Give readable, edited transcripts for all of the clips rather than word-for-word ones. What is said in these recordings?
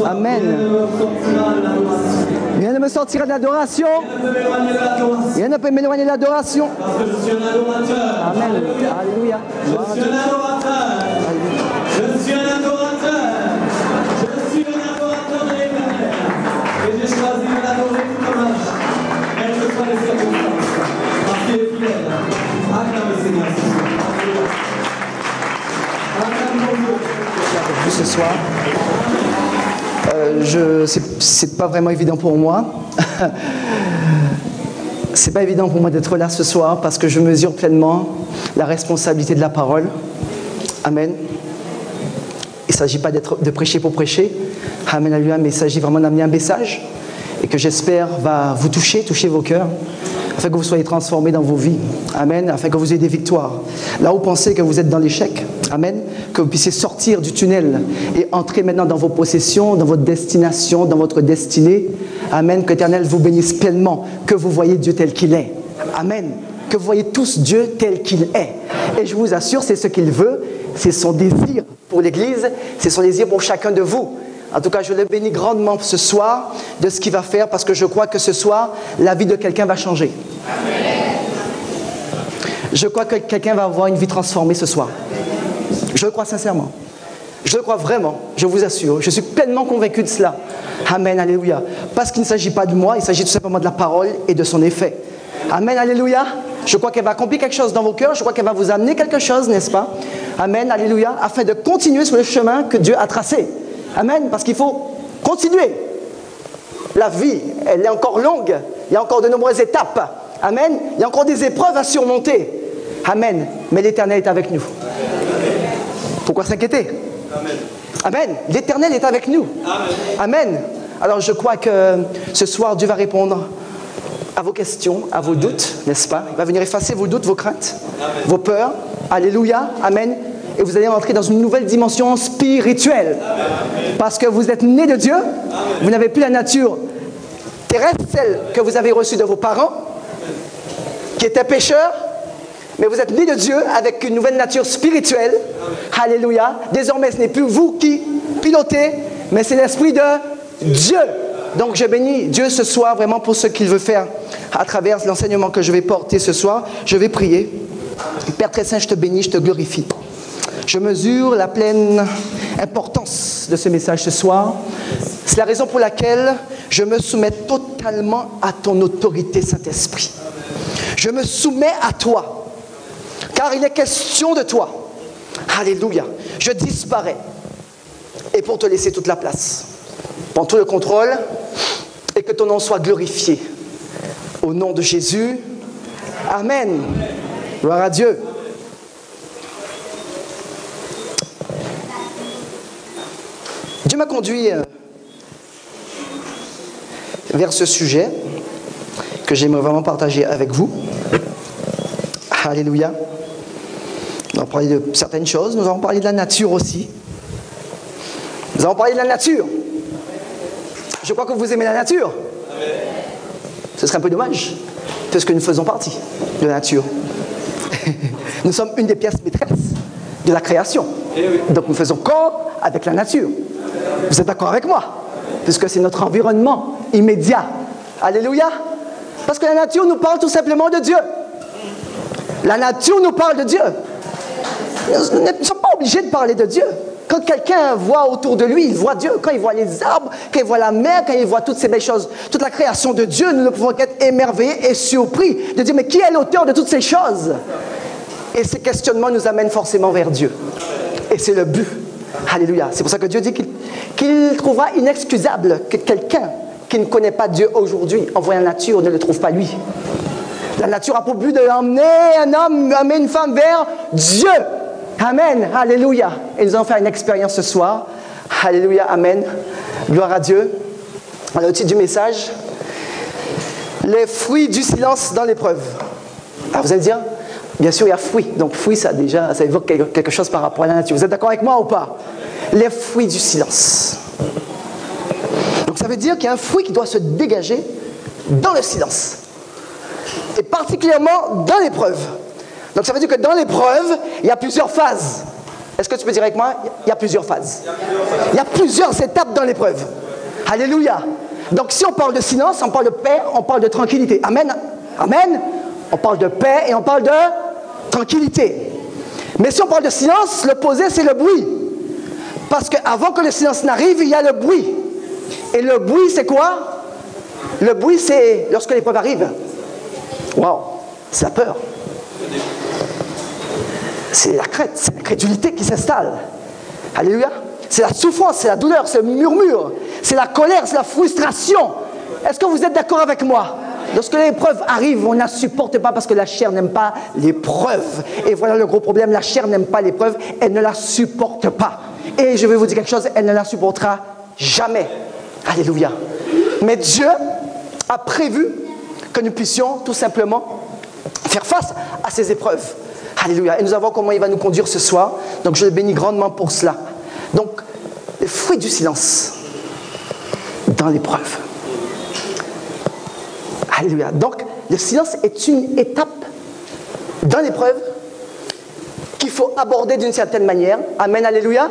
Amen. Rien ne me sortira de l'adoration. Rien ne peut m'éloigner de l'adoration. Amen. Alléluia. Je suis un adorateur. Je suis un adorateur. Je suis un adorateur de l'Éternel. Et j'ai choisi de l'adorer tout comme âge. Quelles que soient les circonstances. Parce qu'il est fidèle. Acclame le Seigneur ce soir. Acclame ton Dieu. Ce soir, c'est pas vraiment évident pour moi. C'est pas évident pour moi d'être là ce soir parce que je mesure pleinement la responsabilité de la parole. Amen. Il ne s'agit pas de prêcher pour prêcher. Amen, alléluia, mais il s'agit vraiment d'amener un message et que j'espère va vous toucher vos cœurs, afin que vous soyez transformés dans vos vies. Amen. Afin que vous ayez des victoires. Là où vous pensez que vous êtes dans l'échec, amen, que vous puissiez sortir du tunnel et entrer maintenant dans vos possessions, dans votre destination, dans votre destinée. Amen. Que l'Éternel vous bénisse pleinement, que vous voyez Dieu tel qu'il est. Amen. Que vous voyez tous Dieu tel qu'il est. Et je vous assure, c'est ce qu'il veut, c'est son désir pour l'Église, c'est son désir pour chacun de vous. En tout cas, je le bénis grandement ce soir de ce qu'il va faire parce que je crois que ce soir, la vie de quelqu'un va changer. Amen. Je crois que quelqu'un va avoir une vie transformée ce soir. Je le crois sincèrement. Je le crois vraiment, je vous assure. Je suis pleinement convaincu de cela. Amen, alléluia. Parce qu'il ne s'agit pas de moi, il s'agit tout simplement de la parole et de son effet. Amen, alléluia. Je crois qu'elle va accomplir quelque chose dans vos cœurs. Je crois qu'elle va vous amener quelque chose, n'est-ce pas? Amen, alléluia. Afin de continuer sur le chemin que Dieu a tracé. Amen, parce qu'il faut continuer. La vie, elle est encore longue. Il y a encore de nombreuses étapes. Amen. Il y a encore des épreuves à surmonter. Amen. Mais l'Éternel est avec nous. Pourquoi s'inquiéter? Amen. Amen. L'Éternel est avec nous. Amen. Amen. Alors je crois que ce soir, Dieu va répondre à vos questions, à vos doutes, n'est-ce pas? Il va venir effacer vos doutes, vos craintes, amen, vos peurs. Alléluia. Amen. Et vous allez rentrer dans une nouvelle dimension spirituelle. Amen. Parce que vous êtes nés de Dieu. Amen. Vous n'avez plus la nature terrestre, celle que vous avez reçue de vos parents, qui étaient pécheurs. Mais vous êtes nés de Dieu avec une nouvelle nature spirituelle. Amen. Alléluia. Désormais, ce n'est plus vous qui pilotez, mais c'est l'Esprit de Dieu. Donc, je bénis Dieu ce soir vraiment pour ce qu'il veut faire à travers l'enseignement que je vais porter ce soir. Je vais prier. Père très saint, je te bénis, je te glorifie. Je mesure la pleine importance de ce message ce soir. C'est la raison pour laquelle je me soumets totalement à ton autorité, Saint-Esprit. Je me soumets à toi, car il est question de toi. Alléluia. Je disparais, et pour te laisser toute la place. Prends tout le contrôle, et que ton nom soit glorifié. Au nom de Jésus, Amen. Gloire à Dieu. Dieu m'a conduit vers ce sujet que j'aimerais vraiment partager avec vous. Alléluia. Nous allons parler de certaines choses. Nous allons parler de la nature aussi. Nous allons parler de la nature. Je crois que vous aimez la nature. Ce serait un peu dommage, parce que nous faisons partie de la nature. Nous sommes une des pièces maîtresses de la création. Donc nous faisons corps avec la nature. Vous êtes d'accord avec moi? Puisque c'est notre environnement immédiat. Alléluia. Parce que la nature nous parle tout simplement de Dieu. La nature nous parle de Dieu. Nous ne sommes pas obligés de parler de Dieu. Quand quelqu'un voit autour de lui, il voit Dieu. Quand il voit les arbres, quand il voit la mer, quand il voit toutes ces belles choses, toute la création de Dieu, nous ne pouvons qu'être émerveillés et surpris de dire, mais qui est l'auteur de toutes ces choses? Et ces questionnements nous amènent forcément vers Dieu. Et c'est le but. Alléluia. C'est pour ça que Dieu dit qu'il trouvera inexcusable que quelqu'un qui ne connaît pas Dieu aujourd'hui, en voyant la nature, ne le trouve pas lui. La nature a pour but d'emmener un homme, d'emmener une femme vers Dieu. Amen. Alléluia. Et nous allons faire une expérience ce soir. Alléluia. Amen. Gloire à Dieu. Alors, le titre du message, les fruits du silence dans l'épreuve. Alors, vous allez dire, bien sûr, il y a fruits. Donc, fruits, ça évoque quelque chose par rapport à la nature. Vous êtes d'accord avec moi ou pas? Les fruits du silence. Donc, ça veut dire qu'il y a un fruit qui doit se dégager dans le silence. Et particulièrement dans l'épreuve. Donc, ça veut dire que dans l'épreuve, il y a plusieurs phases. Est-ce que tu peux dire avec moi? Il y a plusieurs phases. Il y a plusieurs étapes dans l'épreuve. Alléluia. Donc si on parle de silence, on parle de paix, on parle de tranquillité. Amen. Amen. On parle de paix et on parle de tranquillité. Mais si on parle de silence, l'opposé c'est le bruit. Parce qu'avant que le silence n'arrive, il y a le bruit. Et le bruit c'est quoi? Le bruit c'est lorsque l'épreuve arrive. Waouh, c'est la peur. C'est la crainte, c'est l'incrédulité qui s'installe. Alléluia. C'est la souffrance, c'est la douleur, c'est le murmure, c'est la colère, c'est la frustration. Est-ce que vous êtes d'accord avec moi? Lorsque l'épreuve arrive, on ne la supporte pas parce que la chair n'aime pas l'épreuve. Et voilà le gros problème, la chair n'aime pas l'épreuve, elle ne la supporte pas. Et je vais vous dire quelque chose, elle ne la supportera jamais. Alléluia. Mais Dieu a prévu que nous puissions tout simplement faire face à ces épreuves. Alléluia. Et nous allons voir comment il va nous conduire ce soir. Donc je le bénis grandement pour cela. Donc, le fruit du silence dans l'épreuve. Alléluia. Donc, le silence est une étape dans l'épreuve qu'il faut aborder d'une certaine manière. Amen, alléluia.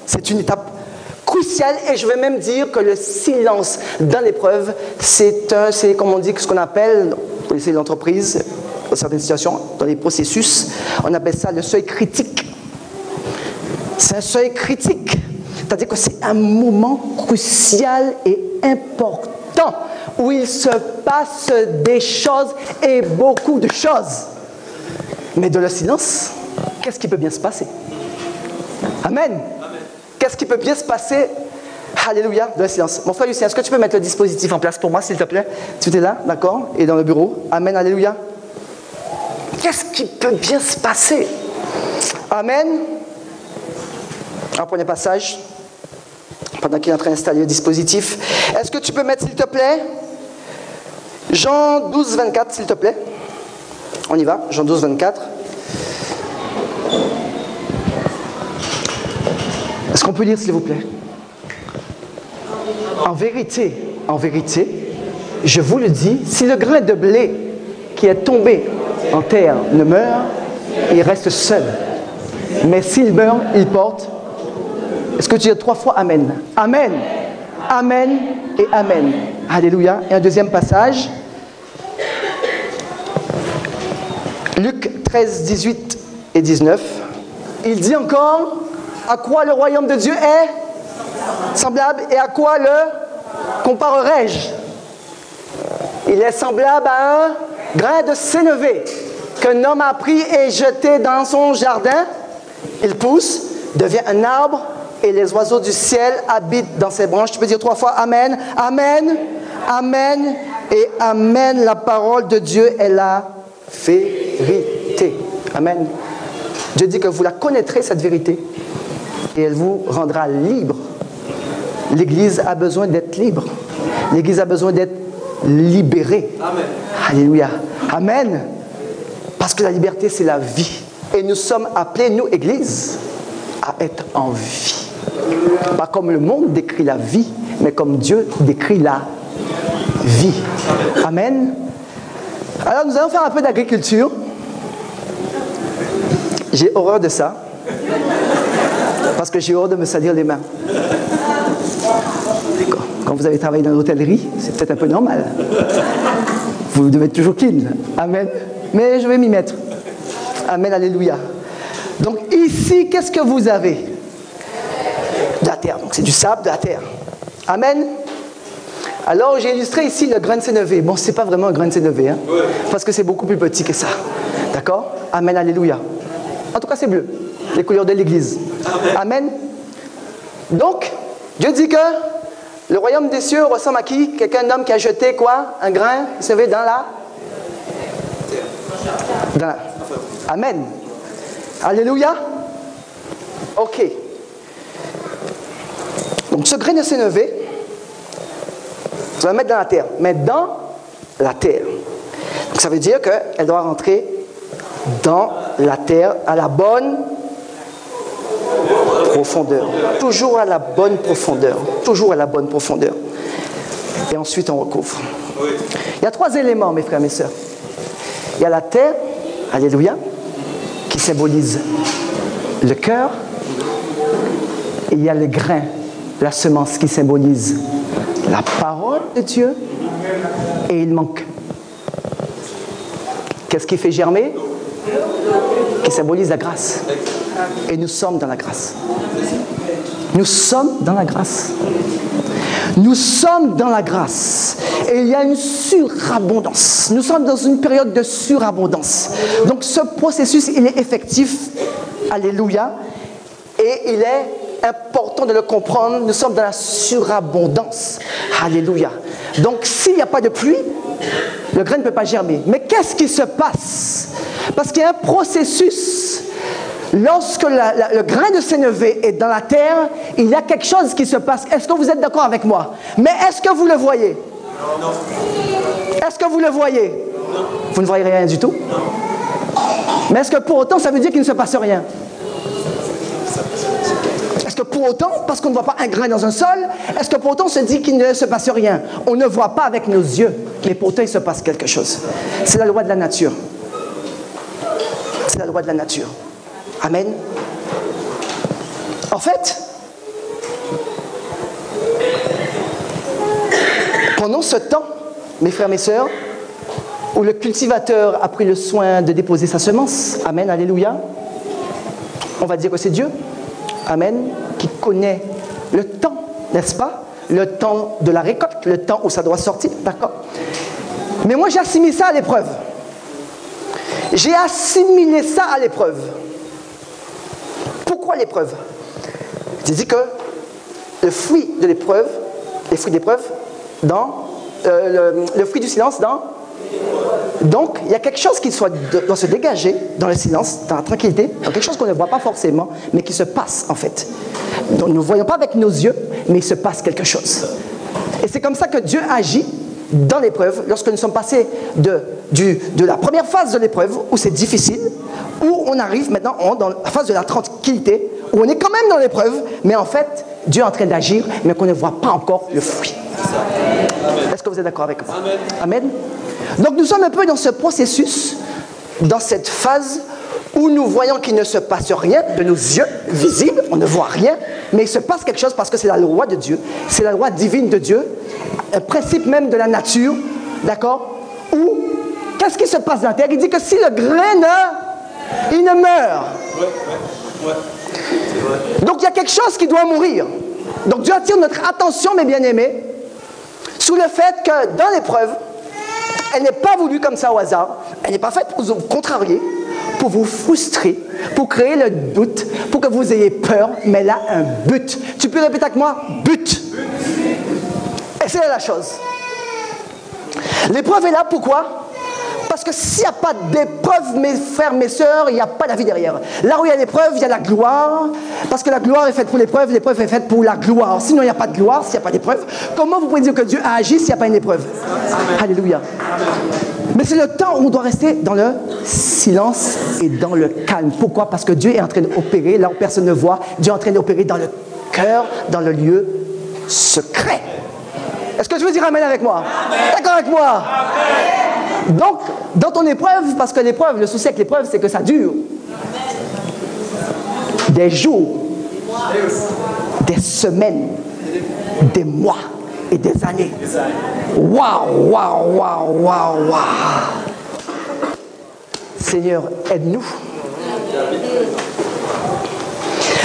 C'est une étape cruciale et je vais même dire que le silence dans l'épreuve, c'est comme on dit, ce qu'on appelle, pour les entreprises, dans certaines situations, dans les processus, on appelle ça le seuil critique. C'est un seuil critique. C'est-à-dire que c'est un moment crucial et important où il se passe des choses et beaucoup de choses. Mais dans le silence, qu'est-ce qui peut bien se passer? Amen. Qu'est-ce qui peut bien se passer? Alléluia, dans le silence. Mon frère Lucien, est-ce que tu peux mettre le dispositif en place pour moi, s'il te plaît? Tu es là, d'accord? Et dans le bureau. Amen, alléluia. Qu'est-ce qui peut bien se passer? Amen. Un premier passage, pendant qu'il est en train d'installer le dispositif. Est-ce que tu peux mettre, s'il te plaît, Jean 12, 24, s'il te plaît? On y va, Jean 12, 24. Est-ce qu'on peut lire, s'il vous plaît? En vérité, je vous le dis, si le grain de blé qui est tombé en terre ne meurt, il reste seul. Mais s'il meurt, il porte. Est-ce que tu dis 3 fois Amen? Amen. Amen et Amen. Alléluia. Et un deuxième passage. Luc 13, 18 et 19. Il dit encore, à quoi le royaume de Dieu est semblable et à quoi le comparerai-je? Il est semblable à un grain de sénévé qu'un homme a pris et jeté dans son jardin. Il pousse, devient un arbre et les oiseaux du ciel habitent dans ses branches. Tu peux dire 3 fois Amen, Amen, Amen et Amen. La parole de Dieu est la vérité. Amen. Dieu dit que vous la connaîtrez, cette vérité, et elle vous rendra libre. L'Église a besoin d'être libre. L'Église a besoin d'être libérée. Amen. Alléluia. Amen. Parce que la liberté, c'est la vie. Et nous sommes appelés, nous, Église, à être en vie. Pas comme le monde décrit la vie, mais comme Dieu décrit la vie. Amen. Alors, nous allons faire un peu d'agriculture. J'ai horreur de ça. Parce que j'ai horreur de me salir les mains. D'accord. Quand vous avez travaillé dans l'hôtellerie, c'est peut-être un peu normal. Vous devez être toujours clean. Amen. Mais je vais m'y mettre. Amen, alléluia. Donc ici, qu'est-ce que vous avez? De la terre. Donc c'est du sable, de la terre. Amen. Alors j'ai illustré ici le grain de sénévé. Bon, c'est pas vraiment un grain de sénévé, hein, parce que c'est beaucoup plus petit que ça. D'accord? Amen, alléluia. En tout cas, c'est bleu. Les couleurs de l'Église. Amen. Donc, Dieu dit que le royaume des cieux ressemble à qui? Quelqu'un d'homme qui a jeté quoi? Un grain, vous savez, dans la... Amen. Alléluia. Ok. Donc, ce grain de sénévé, tu vas le mettre dans la terre. Mais dans la terre. Donc, ça veut dire qu'elle doit rentrer dans la terre à la bonne profondeur. Toujours à la bonne profondeur. Toujours à la bonne profondeur. Et ensuite, on recouvre. Il y a 3 éléments, mes frères et mes sœurs. Il y a la terre, alléluia. qui symbolise le cœur. Et il y a le grain, la semence qui symbolise la parole de Dieu. Et il manque. Qu'est-ce qui fait germer? Qui symbolise la grâce. Et nous sommes dans la grâce. Nous sommes dans la grâce. Nous sommes dans la grâce. Et il y a une surabondance. Nous sommes dans une période de surabondance. Donc ce processus, il est effectif. Alléluia. Et il est important de le comprendre. Nous sommes dans la surabondance. Alléluia. Donc s'il n'y a pas de pluie, le grain ne peut pas germer. Mais qu'est-ce qui se passe? Parce qu'il y a un processus. Lorsque le grain de sénévé est dans la terre, il y a quelque chose qui se passe. Est-ce que vous êtes d'accord avec moi? Mais est-ce que vous le voyez? Non. Est-ce que vous le voyez? Non. Vous ne voyez rien du tout? Non. Mais est-ce que pour autant, ça veut dire qu'il ne se passe rien? Est-ce que pour autant, parce qu'on ne voit pas un grain dans un sol, est-ce que pour autant on se dit qu'il ne se passe rien? On ne voit pas avec nos yeux, mais pourtant il se passe quelque chose. C'est la loi de la nature. C'est la loi de la nature. Amen. En fait, pendant ce temps, mes frères, mes sœurs, où le cultivateur a pris le soin de déposer sa semence, amen, alléluia, on va dire que c'est Dieu, amen, qui connaît le temps, n'est-ce pas? Le temps de la récolte, le temps où ça doit sortir, d'accord? Mais moi, j'ai assimilé ça à l'épreuve. J'ai assimilé ça à l'épreuve. Pourquoi l'épreuve? J'ai dit que le fruit de l'épreuve, les fruits d'épreuve, le fruit du silence dans... Donc, il y a quelque chose qui doit se dégager dans le silence, dans la tranquillité, dans quelque chose qu'on ne voit pas forcément, mais qui se passe en fait. Donc, nous ne voyons pas avec nos yeux, mais il se passe quelque chose. Et c'est comme ça que Dieu agit dans l'épreuve, lorsque nous sommes passés de la première phase de l'épreuve, où c'est difficile, où on arrive maintenant dans la phase de la tranquillité, où on est quand même dans l'épreuve, mais en fait, Dieu est en train d'agir, mais qu'on ne voit pas encore le fruit. Est-ce que vous êtes d'accord avec moi? Amen. Amen. Donc nous sommes un peu dans ce processus, dans cette phase où nous voyons qu'il ne se passe rien de nos yeux visibles, on ne voit rien, mais il se passe quelque chose parce que c'est la loi de Dieu, c'est la loi divine de Dieu, un principe même de la nature, d'accord? Où, qu'est-ce qui se passe dans la terre? Il dit que si le grain il ne meurt. Donc il y a quelque chose qui doit mourir. Donc Dieu attire notre attention, mes bien-aimés, sur le fait que dans l'épreuve, elle n'est pas voulue comme ça au hasard, elle n'est pas faite pour vous contrarier, pour vous frustrer, pour créer le doute, pour que vous ayez peur, mais elle a un but. Tu peux répéter avec moi? But. Et c'est la chose. L'épreuve est là, pourquoi? Parce que s'il n'y a pas d'épreuve, mes frères, mes sœurs, il n'y a pas la vie derrière. Là où il y a l'épreuve, il y a la gloire. Parce que la gloire est faite pour l'épreuve est faite pour la gloire. Sinon, il n'y a pas de gloire s'il n'y a pas d'épreuve. Comment vous pouvez dire que Dieu a agi s'il n'y a pas une épreuve? Amen. Alléluia. Amen. Mais c'est le temps où on doit rester dans le silence et dans le calme. Pourquoi? Parce que Dieu est en train d'opérer là où personne ne voit. Dieu est en train d'opérer dans le cœur, dans le lieu secret. Est-ce que tu veux dire amen avec moi? D'accord avec moi? Amen. Donc, dans ton épreuve, parce que l'épreuve, le souci avec l'épreuve, c'est que ça dure. Des jours, des semaines, des mois et des années. Waouh, waouh, waouh, waouh, waouh. Seigneur, aide-nous.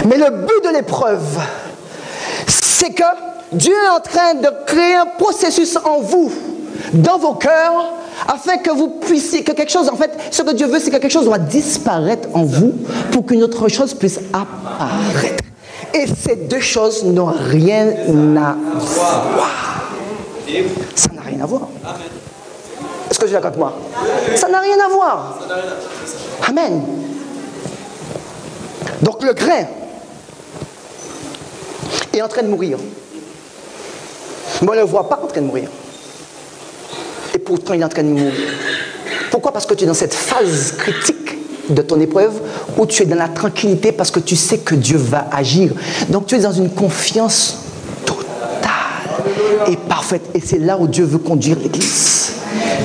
Mais le but de l'épreuve, c'est que Dieu est en train de créer un processus en vous, dans vos cœurs, afin que vous puissiez, que quelque chose, en fait, ce que Dieu veut, c'est que quelque chose doit disparaître en vous pour qu'une autre chose puisse apparaître. Et ces deux choses n'ont rien à voir. Ça n'a rien à voir. Est-ce que tu es d'accord avec moi? Ça n'a rien à voir. Amen. Donc le grain est en train de mourir. Mais on ne le voit pas en train de mourir. Et pourtant, il est en train de mourir. Pourquoi? Parce que tu es dans cette phase critique de ton épreuve où tu es dans la tranquillité parce que tu sais que Dieu va agir. Donc, tu es dans une confiance totale et parfaite. Et c'est là où Dieu veut conduire l'Église.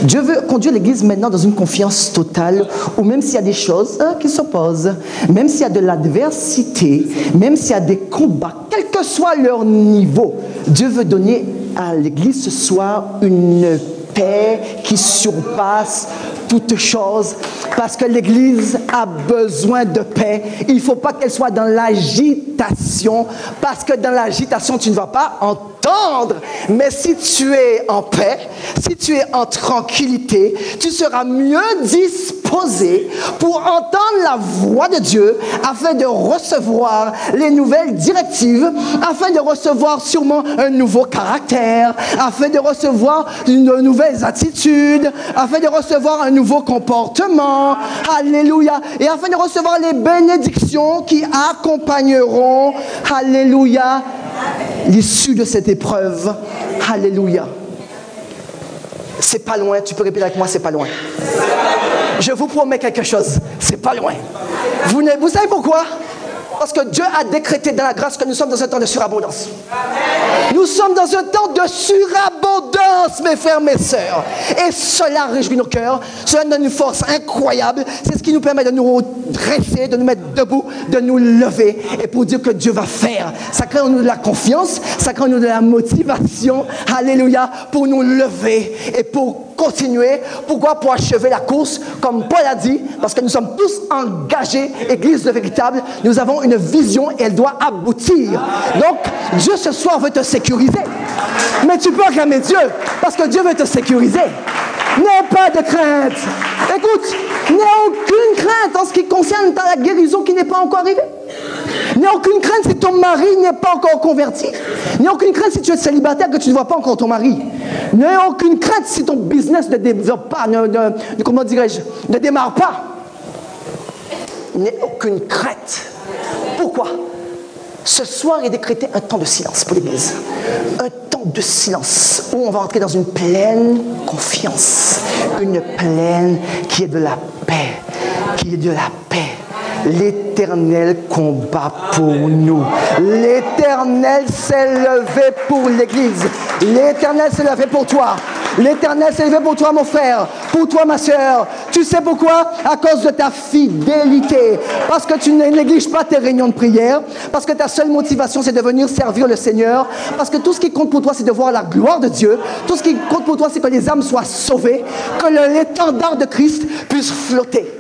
Dieu veut conduire l'Église maintenant dans une confiance totale où même s'il y a des choses qui s'opposent, même s'il y a de l'adversité, même s'il y a des combats, quel que soit leur niveau, Dieu veut donner à l'Église ce soir une paix qui surpasse toute chose, parce que l'Église a besoin de paix. Il ne faut pas qu'elle soit dans l'agitation, parce que dans l'agitation, tu ne vas pas entendre. Mais si tu es en paix, si tu es en tranquillité, tu seras mieux disposé pour entendre la voix de Dieu, afin de recevoir les nouvelles directives, afin de recevoir sûrement un nouveau caractère, afin de recevoir de nouvelles attitudes, afin de recevoir un nouveau comportement. Alléluia. Et afin de recevoir les bénédictions qui accompagneront, alléluia, l'issue de cette épreuve. Alléluia. C'est pas loin. Tu peux répéter avec moi, c'est pas loin. Je vous promets quelque chose. C'est pas loin. Vous savez pourquoi? Parce que Dieu a décrété dans la grâce que nous sommes dans un temps de surabondance. Nous sommes dans un temps de surabondance, mes frères, mes sœurs. Et cela réjouit nos cœurs. Cela donne une force incroyable. C'est ce qui nous permet de nous dresser, de nous mettre debout, de nous lever. Et pour dire que Dieu va faire. Ça crée en nous de la confiance. Ça crée en nous de la motivation. Alléluia. Pour nous lever et pour continuer. Pourquoi? Pour achever la course, comme Paul a dit, parce que nous sommes tous engagés, Église de véritable. Nous avons une vision et elle doit aboutir. Donc, Dieu ce soir veut te sécuriser. Mais tu peux acclamer Dieu, parce que Dieu veut te sécuriser. N'aie pas de crainte. Écoute, n'aie aucune crainte en ce qui concerne ta guérison qui n'est pas encore arrivée. N'aie aucune crainte si ton mari n'est pas encore converti. N'aie aucune crainte si tu es célibataire que tu ne vois pas encore ton mari. N'aie aucune crainte si ton business ne développe pas, comment dirais-je, ne démarre pas. N'aie aucune crainte. Pourquoi? Ce soir est décrété un temps de silence pour l'Église. Un temps de silence où on va entrer dans une pleine confiance. Une pleine qui est de la paix. Qui est de la paix. L'Éternel combat pour nous. L'Éternel s'est levé pour l'Église. L'Éternel s'est levé pour toi. L'Éternel s'est levé pour toi, mon frère, pour toi, ma soeur. Tu sais pourquoi? À cause de ta fidélité. Parce que tu ne négliges pas tes réunions de prière. Parce que ta seule motivation, c'est de venir servir le Seigneur. Parce que tout ce qui compte pour toi, c'est de voir la gloire de Dieu. Tout ce qui compte pour toi, c'est que les âmes soient sauvées. Que l'étendard de Christ puisse flotter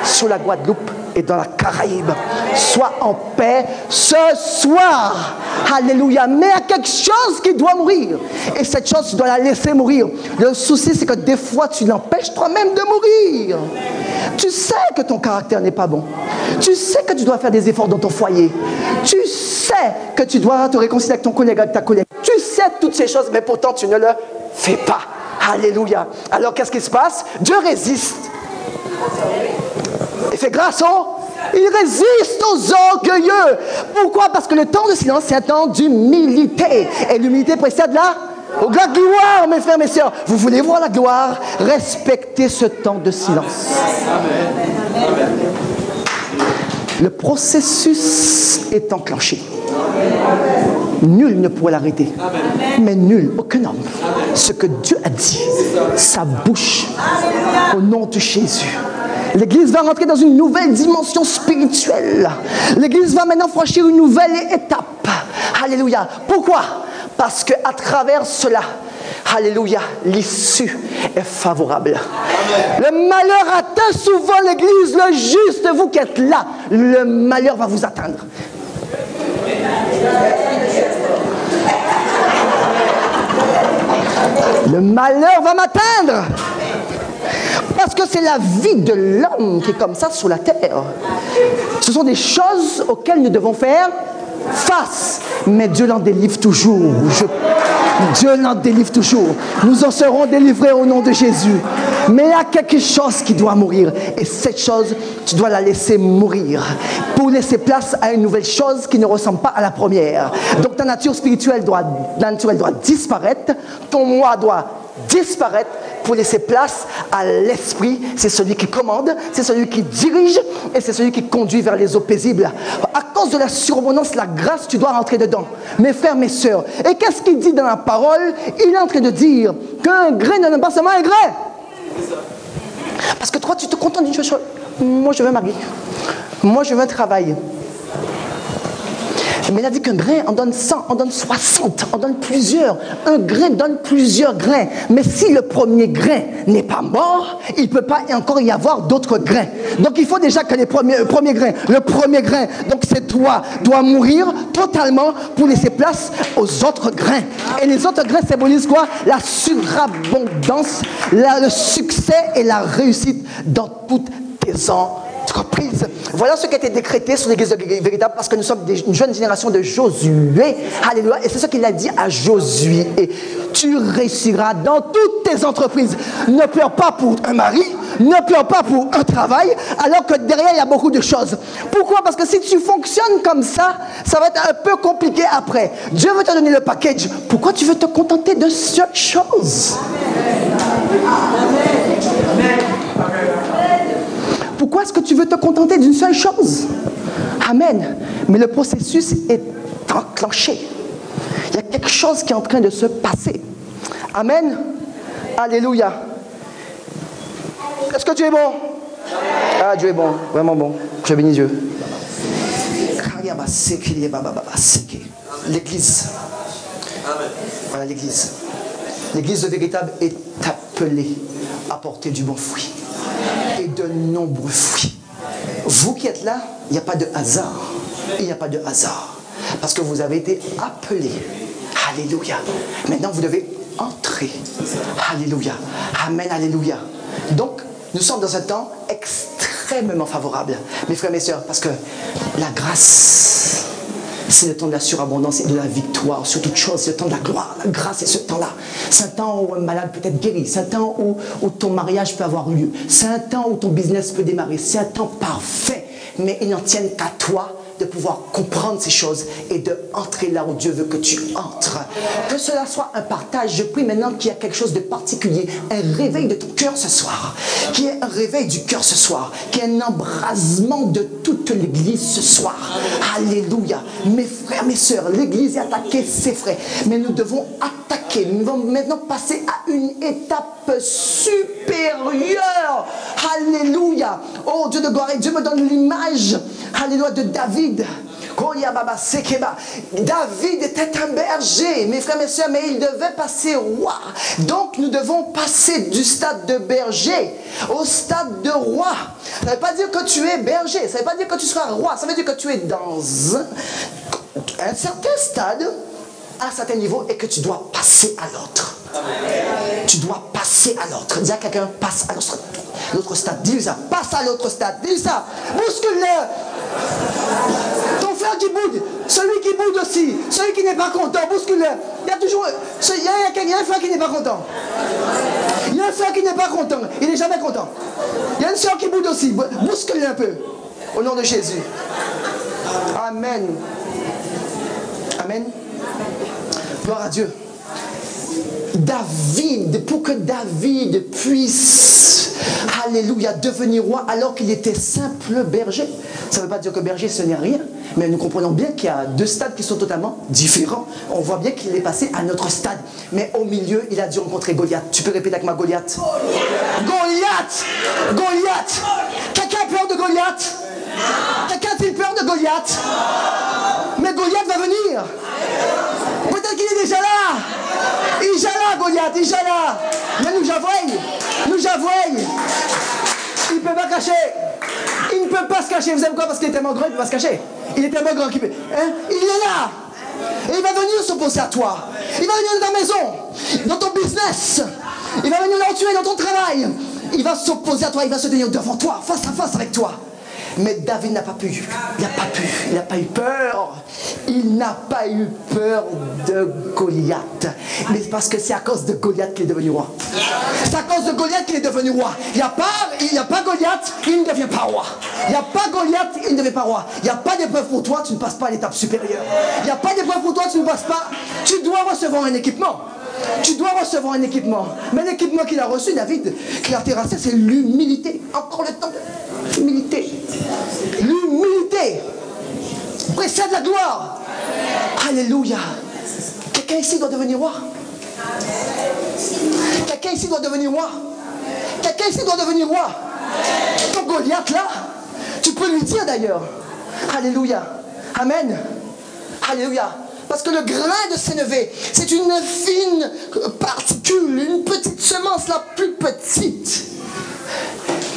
sur la Guadeloupe et dans la Caraïbe. Sois en paix ce soir. Alléluia. Mais il y a quelque chose qui doit mourir. Et cette chose, tu dois la laisser mourir. Le souci, c'est que des fois, tu l'empêches toi-même de mourir. Tu sais que ton caractère n'est pas bon. Tu sais que tu dois faire des efforts dans ton foyer. Tu sais que tu dois te réconcilier avec ton collègue, avec ta collègue. Tu sais toutes ces choses, mais pourtant, tu ne le fais pas. Alléluia. Alors, qu'est-ce qui se passe? Dieu résiste. Il fait grâce il résiste aux orgueilleux. Pourquoi? Parce que le temps de silence, c'est un temps d'humilité. Et l'humilité précède la gloire, mes frères, mes sœurs. Vous voulez voir la gloire? Respectez ce temps de silence. Amen. Le processus est enclenché. Nul ne pourra l'arrêter. Mais nul, aucun homme. Ce que Dieu a dit, sa bouche, au nom de Jésus. L'Église va rentrer dans une nouvelle dimension spirituelle. L'Église va maintenant franchir une nouvelle étape. Alléluia. Pourquoi? Parce qu'à travers cela, alléluia, l'issue est favorable. Le malheur atteint souvent l'Église, le juste, vous qui êtes là, le malheur va vous atteindre. Le malheur va m'atteindre. Parce que c'est la vie de l'homme qui est comme ça sur la terre. Ce sont des choses auxquelles nous devons faire face. Mais Dieu l'en délivre toujours. Dieu l'en délivre toujours. Nous en serons délivrés au nom de Jésus. Mais il y a quelque chose qui doit mourir. Et cette chose, tu dois la laisser mourir. Pour laisser place à une nouvelle chose qui ne ressemble pas à la première. Donc ta nature spirituelle doit disparaître. Ton moi doit disparaître pour laisser place à l'esprit. C'est celui qui commande, c'est celui qui dirige et c'est celui qui conduit vers les eaux paisibles. À cause de la surabondance, la grâce, tu dois rentrer dedans. Mes frères, mes sœurs. Et qu'est-ce qu'il dit dans la parole? Il est en train de dire qu'un gré ne donne pas seulement un gré. Parce que toi, tu te contentes d'une chose. Moi, je veux un mari. Moi, je veux un travail. Mais il a dit qu'un grain en donne 100, en donne 60, en donne plusieurs. Un grain donne plusieurs grains. Mais si le premier grain n'est pas mort, il ne peut pas encore y avoir d'autres grains. Donc il faut déjà que le premier grain, donc c'est toi, doit mourir totalement pour laisser place aux autres grains. Et les autres grains symbolisent quoi? La surabondance, le succès et la réussite dans toutes tes entreprises. Voilà ce qui a été décrété sur l'église véritable, parce que nous sommes une jeune génération de Josué. Alléluia. Et c'est ce qu'il a dit à Josué. Et tu réussiras dans toutes tes entreprises. Ne pleure pas pour un mari, ne pleure pas pour un travail, alors que derrière il y a beaucoup de choses. Pourquoi? Parce que si tu fonctionnes comme ça, ça va être un peu compliqué après. Dieu veut te donner le package. Pourquoi tu veux te contenter de seule chose? Pourquoi est-ce que tu veux te contenter d'une seule chose? Amen. Mais le processus est enclenché. Il y a quelque chose qui est en train de se passer. Amen. Alléluia. Est-ce que Dieu est bon? Ah, Dieu est bon. Vraiment bon. Je bénis Dieu. L'église. Voilà l'église. L'église véritable est appelée à porter du bon fruit. Et de nombreux fruits. Vous qui êtes là, il n'y a pas de hasard. Il n'y a pas de hasard. Parce que vous avez été appelés. Alléluia. Maintenant, vous devez entrer. Alléluia. Amen. Alléluia. Donc, nous sommes dans un temps extrêmement favorable, mes frères et mes sœurs, parce que la grâce, c'est le temps de la surabondance et de la victoire sur toute chose. C'est le temps de la gloire. La grâce, c'est ce temps-là. C'est un temps où un malade peut être guéri. C'est un temps où ton mariage peut avoir lieu. C'est un temps où ton business peut démarrer. C'est un temps parfait. Mais il n'en tient qu'à toi de pouvoir comprendre ces choses et de entrer là où Dieu veut que tu entres. Que cela soit un partage. Je prie maintenant qu'il y a quelque chose de particulier, un réveil de ton cœur ce soir, qu'il y ait un réveil du cœur ce soir, qu'il y ait un embrasement de toute l'église ce soir. Alléluia. Mes frères, mes sœurs, l'église est attaquée, c'est vrai, mais nous devons attaquer. Nous devons maintenant passer à une étape supérieure. Alléluia. Oh Dieu de gloire, et Dieu me donne l'image, alléluia, de David. David était un berger, mes frères, mes sœurs, mais il devait passer roi. Donc nous devons passer du stade de berger au stade de roi. Ça ne veut pas dire que tu es berger, ça ne veut pas dire que tu seras roi, ça veut dire que tu es dans un certain stade, à un certain niveau, et que tu dois passer à l'autre. Tu dois passer à l'autre. Dis à quelqu'un, passe à l'autre stade. Dis-lui ça, passe à l'autre stade. Dis-lui ça, bouscule-le. Ton frère qui boude, celui qui boude aussi, celui qui n'est pas content, bouscule-le. Il y a toujours, il y a un frère qui n'est pas content. Il y a un frère qui n'est pas content, il n'est jamais content. Il y a une soeur qui boude aussi, bouscule-le un peu. Au nom de Jésus. Amen. Amen. Gloire à Dieu. David, pour que David puisse, alléluia, devenir roi alors qu'il était simple berger. Ça ne veut pas dire que berger ce n'est rien, mais nous comprenons bien qu'il y a deux stades qui sont totalement différents. On voit bien qu'il est passé à notre stade, mais au milieu il a dû rencontrer Goliath. Tu peux répéter avec moi, Goliath? Goliath! Goliath! Quelqu'un a peur de Goliath? Quelqu'un a-t-il peur de Goliath? Mais Goliath va venir. Peut-être qu'il est déjà là. Il est déjà là, Goliath, il est déjà là. Mais nous avouons. Il ne peut pas cacher. Il ne peut pas se cacher. Vous savez quoi? Parce qu'il est tellement grand, il ne peut pas se cacher. Il est tellement grand qu'il peut. Hein? Il est là. Et il va venir s'opposer à toi. Il va venir dans ta maison, dans ton business. Il va venir là où tu es, dans ton travail. Il va s'opposer à toi, il va se tenir devant toi, face à face avec toi. Mais David n'a pas pu, il n'a pas eu peur. Il n'a pas eu peur de Goliath. Mais parce que c'est à cause de Goliath qu'il est devenu roi. C'est à cause de Goliath qu'il est devenu roi. Il n'y a pas Goliath, il ne devient pas roi. Il n'y a pas Goliath, il ne devient pas roi. Il n'y a pas d'épreuve pour toi, tu ne passes pas à l'étape supérieure. Il n'y a pas d'épreuve pour toi, tu ne passes pas. Tu dois recevoir un équipement. Tu dois recevoir un équipement. Mais l'équipement qu'il a reçu, David, qu'il a terrassé, c'est l'humilité. Encore le temps de l'humilité. L'humilité précède la gloire. Alléluia. Quelqu'un ici doit devenir roi. Quelqu'un ici doit devenir roi. Quelqu'un ici doit devenir roi. Ton Goliath là, tu peux lui dire d'ailleurs. Alléluia. Amen. Alléluia. Parce que le grain de sénévé, c'est une fine particule, une petite semence la plus petite.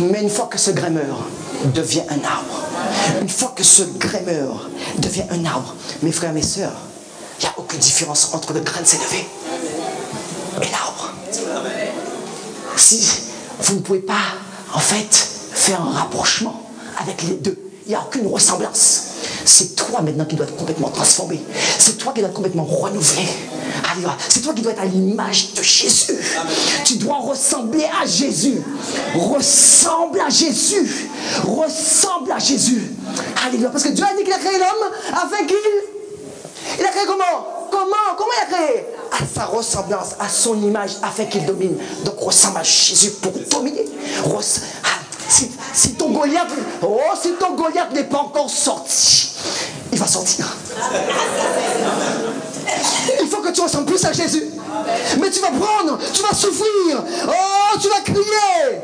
Mais une fois que ce grain meurt, devient un arbre. Une fois que ce grain meurt, devient un arbre. Mes frères, mes sœurs, il n'y a aucune différence entre le grain de sénévé et l'arbre. Si vous ne pouvez pas, en fait, faire un rapprochement avec les deux, il n'y a aucune ressemblance. C'est toi maintenant qui dois être complètement transformé. C'est toi qui dois être complètement renouvelé. Alléluia. C'est toi qui dois être à l'image de Jésus. Tu dois ressembler à Jésus. Ressemble à Jésus. Ressemble à Jésus. Alléluia. Parce que Dieu a dit qu'il a créé l'homme afin qu'il... Il a créé comment? Comment il a créé? À sa ressemblance, à son image, afin qu'il domine. Donc ressemble à Jésus pour dominer. Si ton Goliath, si ton Goliath n'est pas encore sorti, il va sortir. Il faut que tu ressembles plus à Jésus. Mais tu vas prendre, tu vas souffrir. Oh, tu vas crier.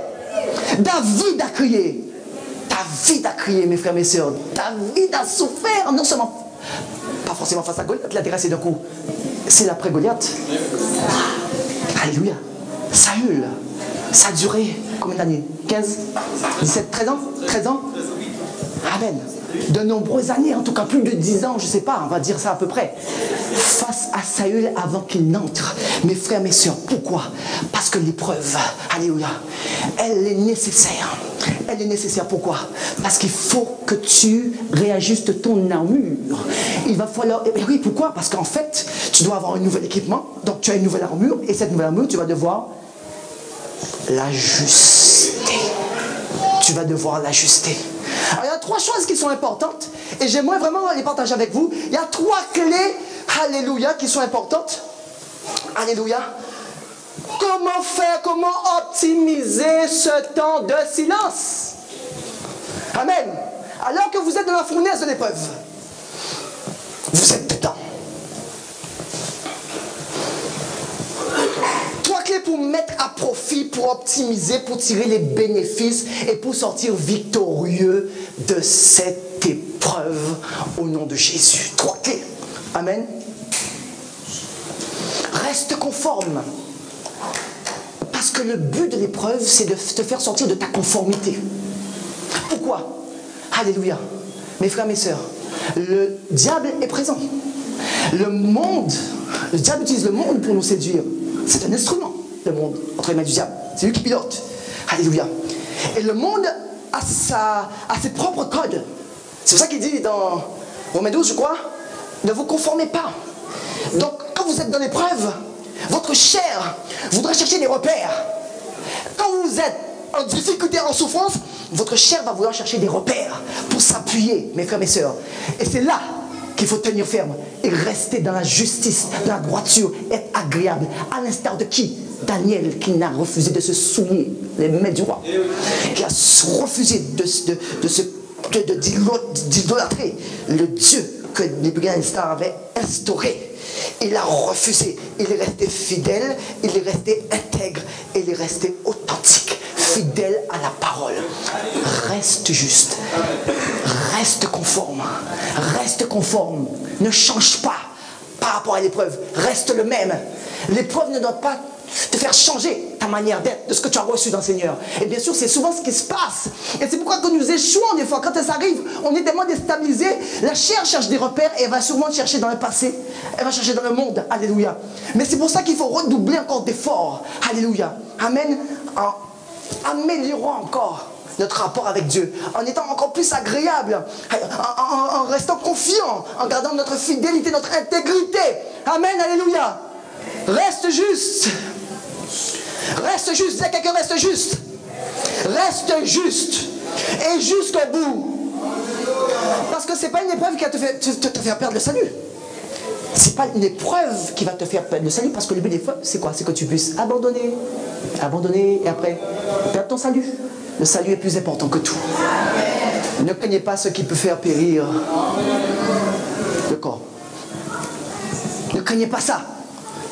David a crié. David a crié, mes frères, mes sœurs. David a souffert, non seulement, pas forcément face à Goliath, il a terrassé d'un coup. C'est l'après Goliath. Alléluia. Saül, ça a duré combien d'années? 15, 17, 13 ans? 13 ans? Amen. De nombreuses années, en tout cas plus de 10 ans, je ne sais pas, on va dire ça à peu près. Face à Saül avant qu'il n'entre. Mes frères, mes sœurs, pourquoi? Parce que l'épreuve, alléluia, elle est nécessaire. Elle est nécessaire, pourquoi? Parce qu'il faut que tu réajustes ton armure. Il va falloir... Eh oui, pourquoi? Parce qu'en fait, tu dois avoir un nouvel équipement, donc tu as une nouvelle armure, et cette nouvelle armure, tu vas devoir l'ajuster. Tu vas devoir l'ajuster. Alors, il y a 3 choses qui sont importantes, et j'aimerais vraiment les partager avec vous. Il y a 3 clés, alléluia, qui sont importantes. Alléluia. Comment faire, comment optimiser ce temps de silence? Amen. Alors que vous êtes dans la fournaise de l'épreuve, vous êtes dedans. 3 clés pour mettre à profit, pour optimiser, pour tirer les bénéfices et pour sortir victorieux de cette épreuve au nom de Jésus. 3 clés. Amen. Reste conforme. Parce que le but de l'épreuve, c'est de te faire sortir de ta conformité. Pourquoi? Alléluia. Mes frères, mes sœurs, le diable est présent. Le diable utilise le monde pour nous séduire. C'est un instrument, le monde, entre les mains du diable. C'est lui qui pilote. Alléluia. Et le monde a ses propres codes. C'est pour ça qu'il dit dans Romains 12, je crois, ne vous conformez pas. Donc, quand vous êtes dans l'épreuve, votre chair voudra chercher des repères. Quand vous êtes en difficulté, en souffrance, votre chair va vouloir chercher des repères pour s'appuyer, mes frères, mes sœurs. Et c'est là qu'il faut tenir ferme et rester dans la justice, dans la droiture, être agréable. À l'instar de qui? Daniel, qui n'a refusé de se souiller les mains du roi, qui a refusé d'idolâtrer le Dieu que Nebuchadnezzar avait instauré. Il a refusé. Il est resté fidèle, il est resté intègre, il est resté authentique, fidèle à la parole. Reste juste, reste conforme, ne change pas par rapport à l'épreuve, reste le même. L'épreuve ne doit pas te faire changer ta manière d'être, de ce que tu as reçu dans le Seigneur. Et bien sûr, c'est souvent ce qui se passe. Et c'est pourquoi quand nous échouons des fois, quand ça arrive, on est tellement déstabilisé, la chair cherche des repères et elle va souvent chercher dans le passé, elle va chercher dans le monde. Alléluia. Mais c'est pour ça qu'il faut redoubler encore d'efforts. Alléluia. Amen. En améliorant encore notre rapport avec Dieu, en étant encore plus agréable, en restant confiant, en gardant notre fidélité, notre intégrité. Amen. Alléluia. Reste juste. Reste juste. Dis à quelqu'un, reste juste. Reste juste. Et jusqu'au bout. Parce que ce n'est pas une épreuve qui va te faire perdre le salut. Ce n'est pas une épreuve qui va te faire perdre le salut. Parce que le but des épreuves, c'est quoi? C'est que tu puisses abandonner. Abandonner et après perdre ton salut. Le salut est plus important que tout. Ne craignez pas ce qui peut faire périr le corps. Ne craignez pas ça.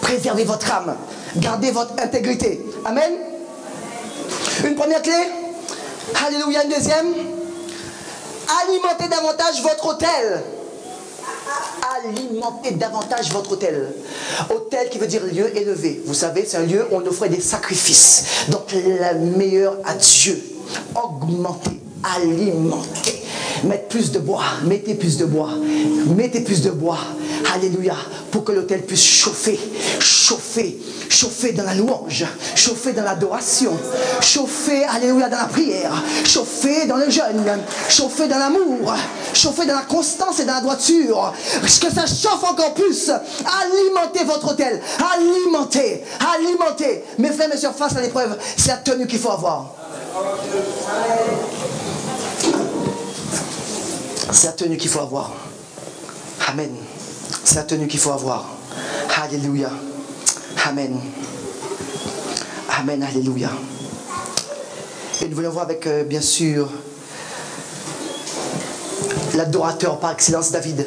Préservez votre âme. Gardez votre intégrité. Amen. une première clé. Alléluia, une deuxième. Alimentez davantage votre autel. Alimentez davantage votre autel. Autel qui veut dire lieu élevé. Vous savez, c'est un lieu où on offrait des sacrifices. Donc, la meilleure à Dieu. Augmentez, alimentez. Mettez plus de bois, mettez plus de bois, mettez plus de bois. Alléluia. Pour que l'autel puisse chauffer, chauffer, chauffer dans la louange, chauffer dans l'adoration, chauffer, alléluia, dans la prière, chauffer dans le jeûne, chauffer dans l'amour, chauffer dans la constance et dans la droiture. Que ça chauffe encore plus. Alimentez votre autel, alimentez, alimentez. Mes frères et mes sœurs, face à l'épreuve, c'est la tenue qu'il faut avoir. C'est la tenue qu'il faut avoir. Amen. C'est la tenue qu'il faut avoir. Alléluia. Amen. Amen. Alléluia. Et nous voulons voir avec, bien sûr, l'adorateur par excellence, David.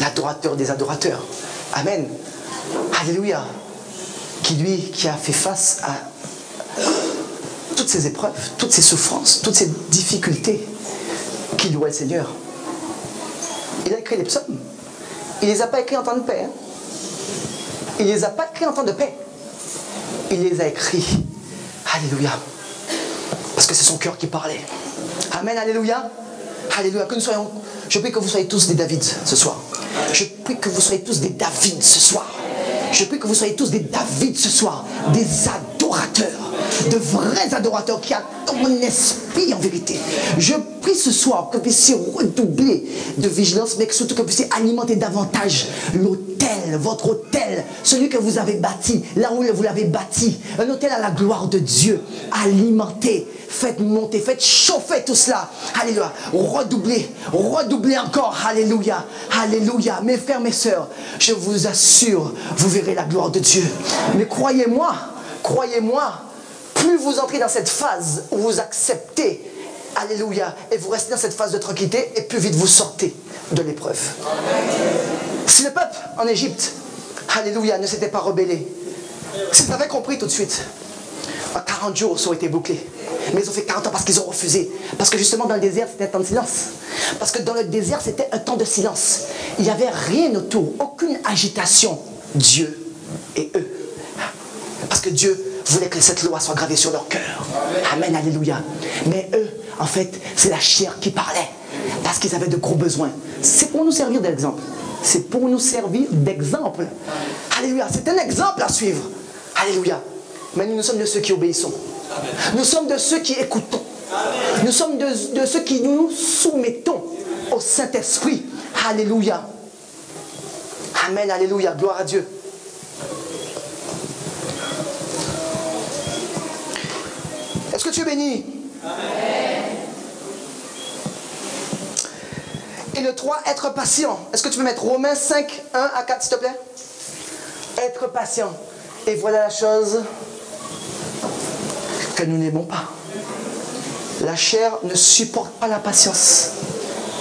L'adorateur des adorateurs. Amen. Alléluia. Qui a fait face à toutes ces épreuves, toutes ces souffrances, toutes ces difficultés, qui louait le Seigneur. Il a écrit les psaumes. Il ne les a pas écrits en temps de paix. Hein. Il ne les a pas écrits en temps de paix. Il les a écrits. Alléluia. Parce que c'est son cœur qui parlait. Amen, alléluia. Alléluia. Que nous soyons, je prie que vous soyez tous des David ce soir. Je prie que vous soyez tous des David ce soir. Je prie que vous soyez tous des David ce soir. Des adorateurs. De vrais adorateurs qui attendent mon esprit en vérité. Je prie ce soir que vous puissiez redoubler de vigilance, mais que surtout que vous puissiez alimenter davantage l'autel, votre autel, celui que vous avez bâti, là où vous l'avez bâti, un autel à la gloire de Dieu. Alimentez, faites monter, faites chauffer tout cela. Alléluia. Redoublez, redoublez encore. Alléluia. Alléluia. Mes frères, mes sœurs, je vous assure, vous verrez la gloire de Dieu. Mais croyez-moi, croyez-moi, plus vous entrez dans cette phase où vous acceptez, alléluia, et vous restez dans cette phase de tranquillité, et plus vite vous sortez de l'épreuve. Si le peuple en Égypte, alléluia, ne s'était pas rebellé, s'ils avaient compris tout de suite, en 40 jours, ça aurait été bouclé. Mais ils ont fait 40 ans parce qu'ils ont refusé. Parce que justement dans le désert, c'était un temps de silence. Parce que dans le désert, c'était un temps de silence. Il n'y avait rien autour, aucune agitation. Dieu et eux. Parce que Dieu voulait que cette loi soit gravée sur leur cœur. Amen, alléluia. Mais eux, en fait, c'est la chair qui parlait. Parce qu'ils avaient de gros besoins. C'est pour nous servir d'exemple. C'est pour nous servir d'exemple. Alléluia. C'est un exemple à suivre. Alléluia. Mais nous sommes de ceux qui obéissons. Nous sommes de ceux qui écoutons. Nous sommes de ceux qui nous soumettons au Saint-Esprit. Alléluia. Amen, alléluia. Gloire à Dieu. Est-ce que tu es béni? Amen. Et le 3, être patient. Est-ce que tu peux mettre Romains 5, 1 à 4, s'il te plaît? Être patient. Et voilà la chose que nous n'aimons pas. La chair ne supporte pas la patience.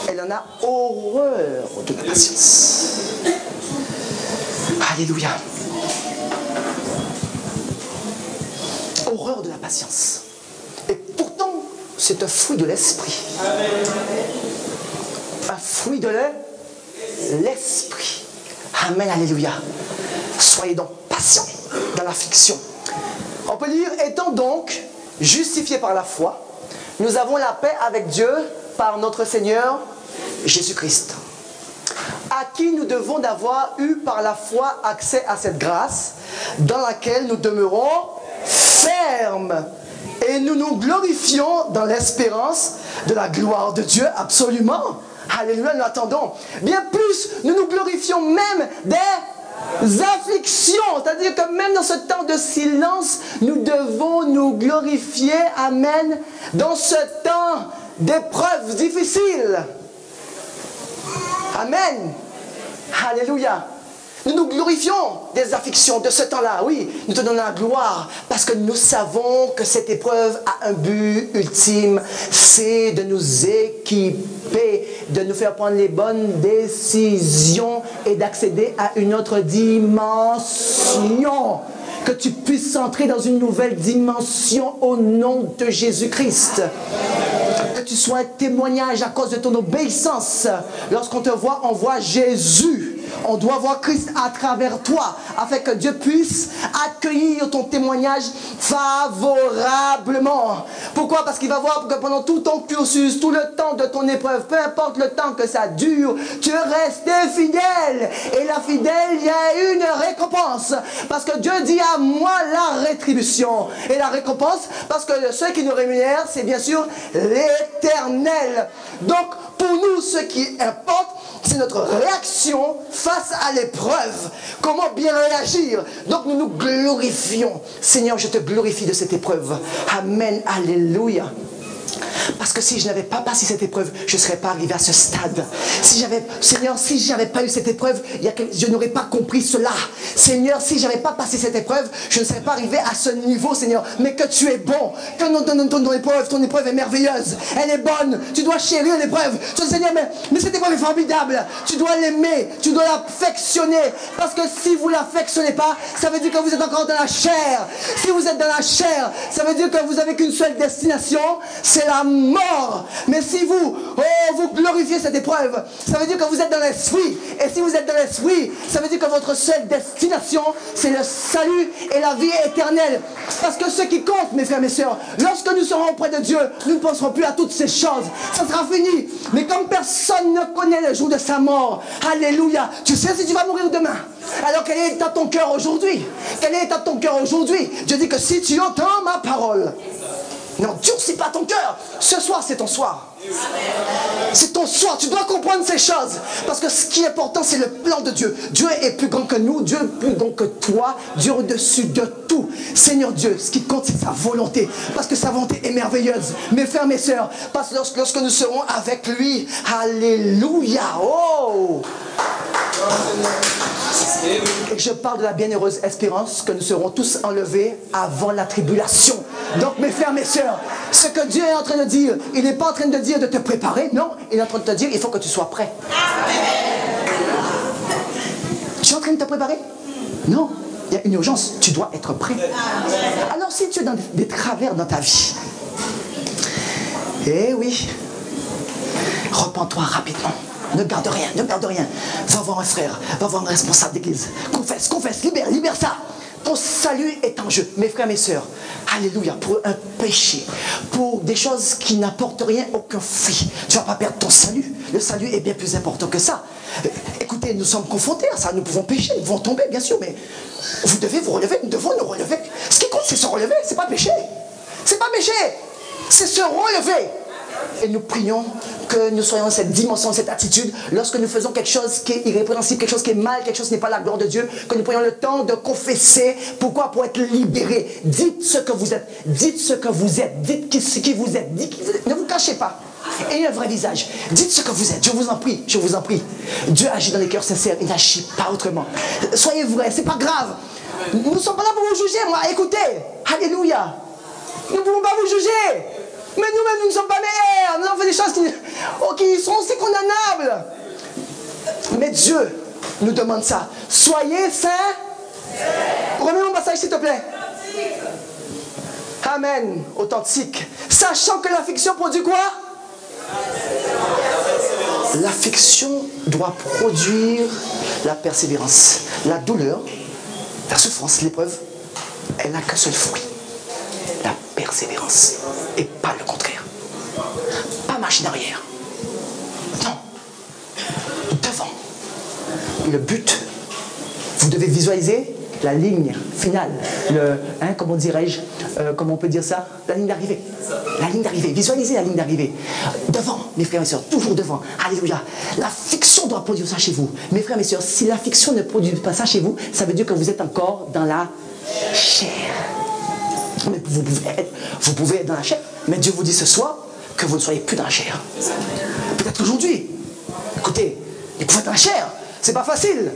Elle en a horreur de la patience. Alléluia. Horreur de la patience. Et pourtant, c'est un fruit de l'esprit. Un fruit de l'esprit. Amen, alléluia. Soyez donc patients dans l'affliction. On peut lire, étant donc justifiés par la foi, nous avons la paix avec Dieu par notre Seigneur Jésus-Christ, à qui nous devons d'avoir eu par la foi accès à cette grâce, dans laquelle nous demeurons fermes, et nous nous glorifions dans l'espérance de la gloire de Dieu, absolument. Alléluia, nous attendons. Bien plus, nous nous glorifions même des afflictions, c'est-à-dire que même dans ce temps de silence, nous devons nous glorifier, amen, dans ce temps d'épreuves difficiles. Amen. Alléluia. Nous nous glorifions des afflictions de ce temps-là, oui. Nous te donnons la gloire parce que nous savons que cette épreuve a un but ultime, c'est de nous équiper, de nous faire prendre les bonnes décisions et d'accéder à une autre dimension que tu puisses entrer dans une nouvelle dimension au nom de Jésus-Christ. Que tu sois un témoignage à cause de ton obéissance. Lorsqu'on te voit, on voit Jésus. On doit voir Christ à travers toi, afin que Dieu puisse accueillir ton témoignage favorablement. Pourquoi? Parce qu'il va voir que pendant tout ton cursus, tout le temps de ton épreuve, peu importe le temps que ça dure, tu restes fidèle. Et la fidèle, il y a une récompense. Parce que Dieu dit à moi la rétribution. Et la récompense, parce que ceux qui nous rémunèrent, c'est bien sûr l'Éternel. Donc, pour nous, ce qui importe, c'est notre réaction face à l'épreuve. Comment bien réagir? Donc nous nous glorifions. Seigneur, je te glorifie de cette épreuve. Amen, alléluia. Parce que si je n'avais pas passé cette épreuve, je ne serais pas arrivé à ce stade. Seigneur, si je n'avais pas eu cette épreuve, je n'aurais pas compris cela. Seigneur, si je n'avais pas passé cette épreuve, je ne serais pas arrivé à ce niveau, Seigneur. Mais que tu es bon, que ton épreuve est merveilleuse. Elle est bonne. Tu dois chérir l'épreuve. Tu dis, Seigneur, mais cette épreuve est formidable. Tu dois l'aimer, tu dois l'affectionner. Parce que si vous ne l'affectionnez pas, ça veut dire que vous êtes encore dans la chair. Si vous êtes dans la chair, ça veut dire que vous n'avez qu'une seule destination, c'est la mort. Mais si vous glorifiez cette épreuve, ça veut dire que vous êtes dans l'esprit. Et si vous êtes dans l'esprit, ça veut dire que votre seule destination, c'est le salut et la vie éternelle. Parce que ce qui compte, mes frères, mes sœurs, lorsque nous serons auprès de Dieu, nous ne penserons plus à toutes ces choses. Ça sera fini. Mais comme personne ne connaît le jour de sa mort, alléluia, tu sais si tu vas mourir demain. Alors quel est dans ton cœur aujourd'hui? Quel est dans ton cœur aujourd'hui? Dieu dit que si tu entends ma parole, n'endurcis pas ton cœur. Ce soir, c'est ton soir. C'est ton soir. Tu dois comprendre ces choses. Parce que ce qui est important, c'est le plan de Dieu. Dieu est plus grand que nous. Dieu est plus grand que toi. Dieu au-dessus de tout. Seigneur Dieu, ce qui compte, c'est sa volonté. Parce que sa volonté est merveilleuse. Mes frères, mes sœurs, parce que lorsque nous serons avec lui, alléluia. Oh! Et je parle de la bienheureuse espérance que nous serons tous enlevés avant la tribulation. Donc mes frères, mes sœurs, ce que Dieu est en train de dire, il n'est pas en train de dire de te préparer, non, il est en train de te dire il faut que tu sois prêt. Tu es en train de te préparer? Non, il y a une urgence, tu dois être prêt. Alors si tu es dans des travers dans ta vie, eh oui, repens-toi rapidement. Ne garde rien, ne garde rien. Va voir un frère, va voir un responsable d'église. Confesse, confesse, libère ça. Ton salut est en jeu. Mes frères, mes sœurs, alléluia, pour un péché, pour des choses qui n'apportent rien, aucun fruit. Tu ne vas pas perdre ton salut. Le salut est bien plus important que ça. Écoutez, nous sommes confrontés à ça. Nous pouvons pécher, nous pouvons tomber, bien sûr, mais vous devez vous relever, nous devons nous relever. Ce qui compte, c'est se relever, c'est pas pécher. C'est pas pécher, c'est se relever. Et nous prions que nous soyons dans cette dimension, cette attitude, lorsque nous faisons quelque chose qui est irrépréhensible, quelque chose qui est mal, quelque chose qui n'est pas la gloire de Dieu, que nous prenions le temps de confesser. Pourquoi? Pour être libérés. Dites ce que vous êtes. Dites ce que vous êtes. Dites ce qui vous êtes. Ne vous cachez pas. Ayez un vrai visage. Dites ce que vous êtes. Je vous en prie. Je vous en prie. Dieu agit dans les cœurs sincères. Il n'agit pas autrement. Soyez vrais. C'est pas grave. Nous ne sommes pas là pour vous juger, moi. Écoutez. Alléluia. Nous ne pouvons pas vous juger. Mais nous-mêmes, nous ne sommes pas meilleurs. Nous avons fait des choses qui sont aussi condamnables. Mais Dieu nous demande ça. Soyez saints. Remets mon passage, s'il te plaît. Amen. Authentique. Sachant que l'affliction produit quoi? L'affliction doit produire la persévérance. La douleur, la souffrance, l'épreuve, elle n'a qu'un seul fruit. La persévérance. Et pas le contraire. Pas machine arrière. Non. Devant. Le but, vous devez visualiser la ligne finale. Comment dirais-je, comment on peut dire ça? La ligne d'arrivée. La ligne d'arrivée. Visualisez la ligne d'arrivée. Devant, mes frères et sœurs, toujours devant. Alléluia. La fiction doit produire ça chez vous. Mes frères et sœurs, si la fiction ne produit pas ça chez vous, ça veut dire que vous êtes encore dans la chair. Mais vous pouvez être dans la chair, mais Dieu vous dit ce soir que vous ne soyez plus dans la chair. Peut-être aujourd'hui. Écoutez, vous pouvez être dans la chair. C'est pas facile.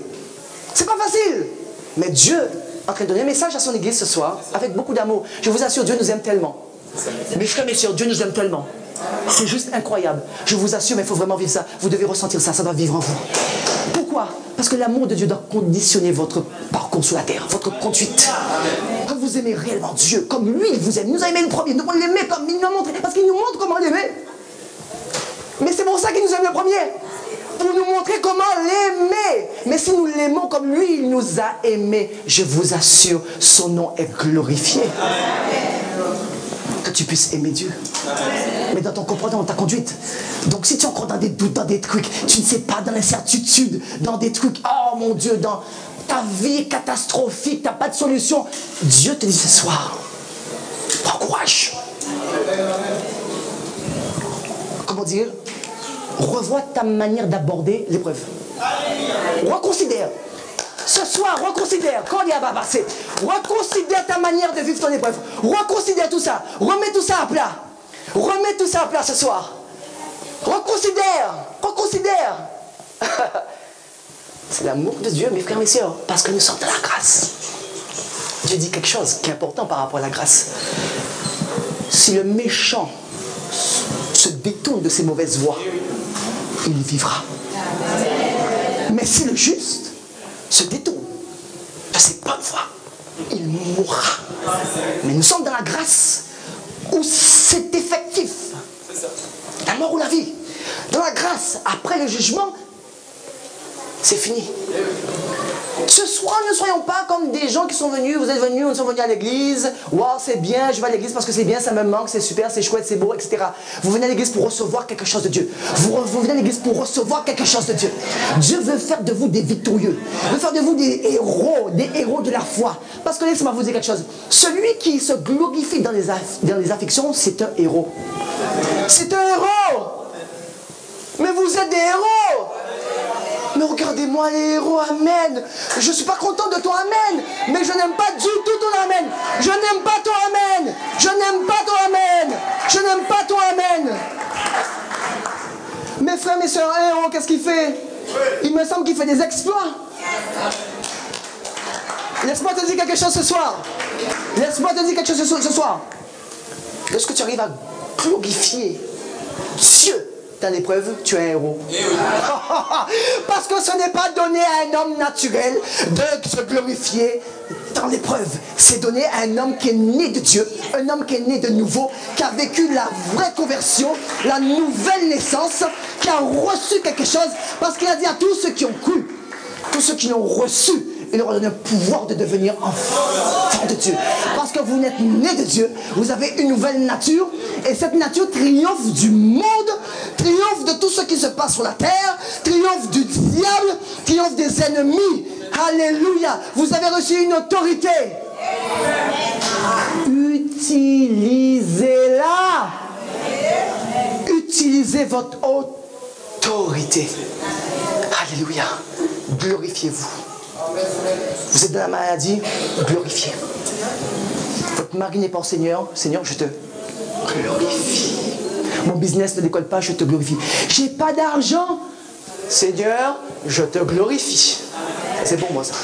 C'est pas facile. Mais Dieu est en train de donner un message à son église ce soir avec beaucoup d'amour. Je vous assure, Dieu nous aime tellement. Mes frères, mes sœurs, Dieu nous aime tellement. C'est juste incroyable. Je vous assure, mais il faut vraiment vivre ça. Vous devez ressentir ça, ça doit vivre en vous. Pourquoi? Pourquoi? Parce que l'amour de Dieu doit conditionner votre parcours sur la terre, votre conduite. Quand vous aimez réellement Dieu, comme lui, il vous aime. Il nous a aimé le premier. Nous, on l'aimait comme il nous a montré. Parce qu'il nous montre comment l'aimer. Mais c'est pour ça qu'il nous aime le premier. Pour nous montrer comment l'aimer. Mais si nous l'aimons comme lui, il nous a aimés, je vous assure, son nom est glorifié. Que tu puisses aimer Dieu. Mais dans ton comportement, dans ta conduite. Donc si tu es encore dans des doutes, dans des trucs, tu ne sais pas, dans l'incertitude, dans des trucs, oh mon Dieu, dans ta vie est catastrophique, tu n'as pas de solution, Dieu te dit ce soir, prends courage. Comment dire? Revois ta manière d'aborder l'épreuve. Reconsidère. Ce soir, reconsidère. Quand il y a passé, reconsidère ta manière de vivre ton épreuve. Reconsidère tout ça. Remets tout ça à plat. Remets tout ça à plat ce soir. Reconsidère. Reconsidère. C'est l'amour de Dieu, mes frères et mes sœurs, parce que nous sommes dans la grâce. Dieu dit quelque chose qui est important par rapport à la grâce. Si le méchant se détourne de ses mauvaises voies, il vivra. Mais si le juste se détourne de ses bonnes voies, il mourra. Mais nous sommes dans la grâce où c'est effectif. La mort ou la vie. Dans la grâce, après le jugement, c'est fini. Ce soir, ne soyons pas comme des gens qui sont venus, vous êtes venus, nous sommes venus à l'église, waouh, c'est bien, je vais à l'église parce que c'est bien, ça me manque, c'est super, c'est chouette, c'est beau, etc. Vous venez à l'église pour recevoir quelque chose de Dieu. Vous venez à l'église pour recevoir quelque chose de Dieu. Dieu veut faire de vous des victorieux. Il veut faire de vous des héros de la foi. Parce que laissez-moi vous dire quelque chose. Celui qui se glorifie dans les afflictions, c'est un héros. C'est un héros. Mais vous êtes des héros. Mais regardez-moi les héros, amen. Je ne suis pas content de ton amen. Mais je n'aime pas du tout ton amen. Je n'aime pas ton amen. Je n'aime pas ton amen. Je n'aime pas ton amen. Mes frères, mes soeurs, un héros, qu'est-ce qu'il fait? Il me semble qu'il fait des exploits. Laisse-moi te dire quelque chose ce soir. Laisse-moi te dire quelque chose ce soir. Lorsque tu arrives à glorifier Dieu dans l'épreuve, tu es un héros. Parce que ce n'est pas donné à un homme naturel de se glorifier dans l'épreuve. C'est donné à un homme qui est né de Dieu, un homme qui est né de nouveau, qui a vécu la vraie conversion, la nouvelle naissance, qui a reçu quelque chose, parce qu'il a dit à tous ceux qui ont cru, tous ceux qui l'ont reçu, il leur a donné le pouvoir de devenir enfants de Dieu. Parce que vous n'êtes né de Dieu, vous avez une nouvelle nature, et cette nature triomphe du monde, triomphe de tout ce qui se passe sur la terre, triomphe du diable, triomphe des ennemis. Alléluia. Vous avez reçu une autorité. Utilisez-la. Utilisez votre autorité. Alléluia. Glorifiez-vous. Vous êtes dans la maladie, glorifiez. Votre mari n'est pas au Seigneur, Seigneur, je te glorifie. Mon business ne décolle pas, je te glorifie. J'ai pas d'argent, Seigneur, je te glorifie. C'est pour moi ça.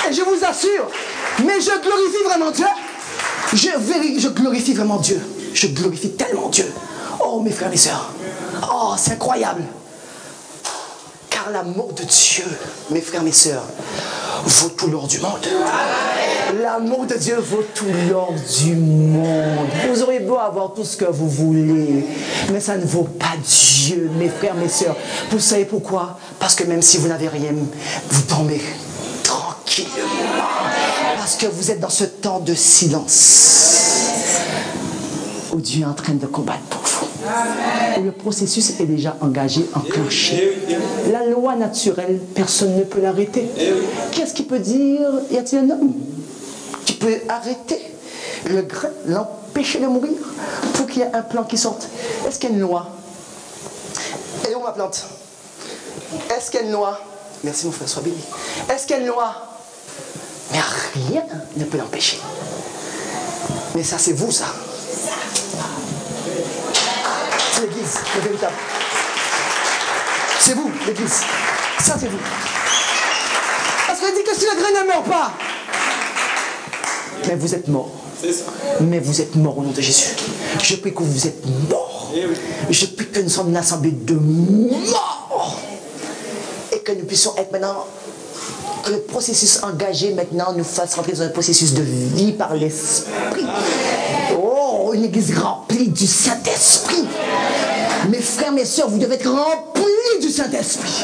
Et je vous assure, mais je glorifie vraiment Dieu. Je glorifie vraiment Dieu. Je glorifie tellement Dieu. Oh mes frères et mes sœurs. Oh, c'est incroyable. Car l'amour de Dieu, mes frères, mes sœurs, vaut tout l'or du monde. L'amour de Dieu vaut tout l'or du monde. Vous aurez beau avoir tout ce que vous voulez, mais ça ne vaut pas Dieu, mes frères, mes sœurs. Vous savez pourquoi? Parce que même si vous n'avez rien, vous tombez tranquillement. Parce que vous êtes dans ce temps de silence où Dieu est en train de combattre pour vous. Où le processus est déjà engagé, enclenché. La loi naturelle, personne ne peut l'arrêter. Qu'est-ce qui peut dire? Y a-t-il un homme qui peut arrêter le grain, l'empêcher de mourir pour qu'il y ait un plan qui sorte? Est-ce qu'il y a une loi? Et où ma plante? Est-ce qu'il y a une loi? Merci mon frère, sois béni. Est-ce qu'il y a une loi? Mais rien ne peut l'empêcher. Mais ça, c'est vous, ça. C'est l'église, le véritable. C'est vous, l'église. Ça, c'est vous. Parce qu'il dit que si le grain ne meurt pas, mais vous êtes mort. Mais vous êtes mort au nom de Jésus. Je prie que vous êtes mort. Je prie que nous sommes une assemblée de morts. Et que nous puissions être maintenant, que le processus engagé maintenant nous fasse rentrer dans un processus de vie par l'Esprit. Oh, une église remplie du Saint-Esprit. Mes frères, mes soeurs, vous devez être remplis du Saint-Esprit.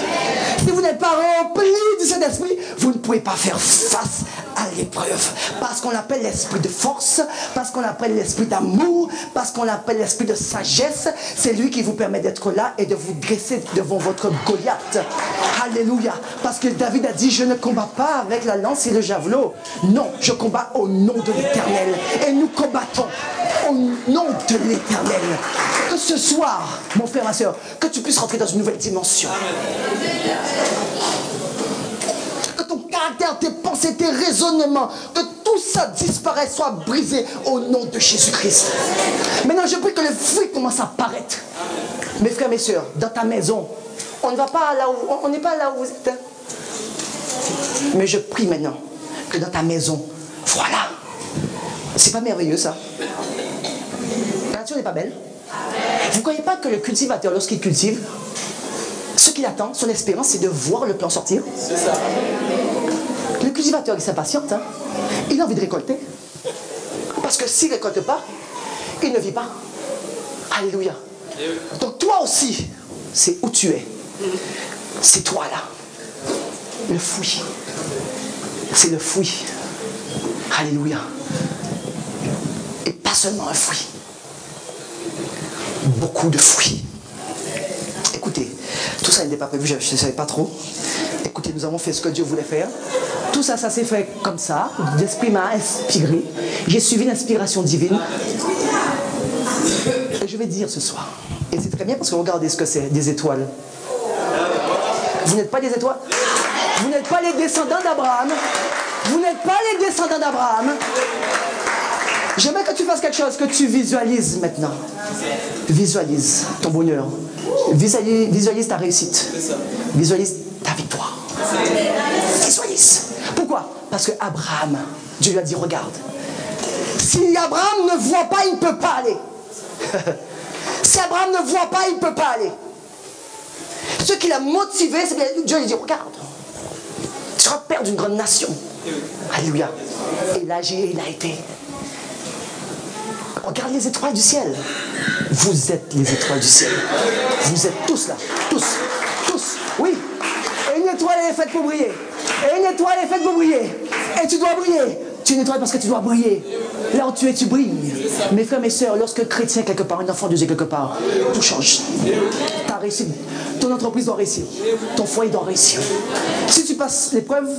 Si vous n'êtes pas remplis du Saint-Esprit, vous ne pouvez pas faire face à l'épreuve. Parce qu'on l'appelle l'esprit de force, parce qu'on l'appelle l'esprit d'amour, parce qu'on l'appelle l'esprit de sagesse. C'est lui qui vous permet d'être là et de vous dresser devant votre Goliath. Alléluia. Parce que David a dit, je ne combats pas avec la lance et le javelot. Non, je combats au nom de l'Éternel. Et nous combattons au nom de l'Éternel. Que ce soir, mon frère, ma soeur, que tu puisses rentrer dans une nouvelle dimension. Que ton caractère, tes pensées, tes raisonnements, que tout ça disparaisse, soit brisé au nom de Jésus-Christ. Maintenant, je prie que le fruit commence à apparaître. Mes frères, mes soeurs, dans ta maison, on ne va pas là où, on n'est pas là où vous êtes. Hein? Mais je prie maintenant que dans ta maison, voilà. C'est pas merveilleux ça? La nature n'est pas belle? Vous ne croyez pas que le cultivateur, lorsqu'il cultive, ce qu'il attend, son espérance, c'est de voir le plan sortir? C'est ça. Le cultivateur, il s'impatiente. Hein? Il a envie de récolter. Parce que s'il ne récolte pas, il ne vit pas. Alléluia. Donc toi aussi, c'est où tu es. C'est toi là. Le fruit. C'est le fruit. Alléluia. Et pas seulement un fruit. Beaucoup de fruits. Écoutez, tout ça n'était pas prévu, je ne savais pas trop. Écoutez, nous avons fait ce que Dieu voulait faire. Tout ça, ça s'est fait comme ça. L'Esprit m'a inspiré. J'ai suivi l'inspiration divine. Et je vais dire ce soir, et c'est très bien parce que regardez ce que c'est, des étoiles. Vous n'êtes pas des étoiles? Vous n'êtes pas les descendants d'Abraham. Vous n'êtes pas les descendants d'Abraham. J'aimerais que tu fasses quelque chose, que tu visualises maintenant. Visualise ton bonheur. Visualise ta réussite. Visualise ta victoire. Visualise. Pourquoi? Parce que Abraham, Dieu lui a dit, regarde. Si Abraham ne voit pas, il ne peut pas aller. Si Abraham ne voit pas, il ne peut pas aller. Ce qui l'a motivé, c'est que Dieu lui dit, regarde. Tu seras père d'une grande nation. Alléluia. Et là, il a été. Regarde les étoiles du ciel. Vous êtes les étoiles du ciel. Vous êtes tous là. Tous. Tous. Oui. Et une étoile est faite pour briller. Et une étoile est faite pour briller. Et tu dois briller. Tu es une étoile parce que tu dois briller. Là où tu es, tu brilles. Mes frères, mes soeurs, lorsque chrétien quelque part, un enfant de Dieu quelque part, tout change. Ta réussite, ton entreprise doit réussir. Ton foyer doit réussir. Si tu passes l'épreuve,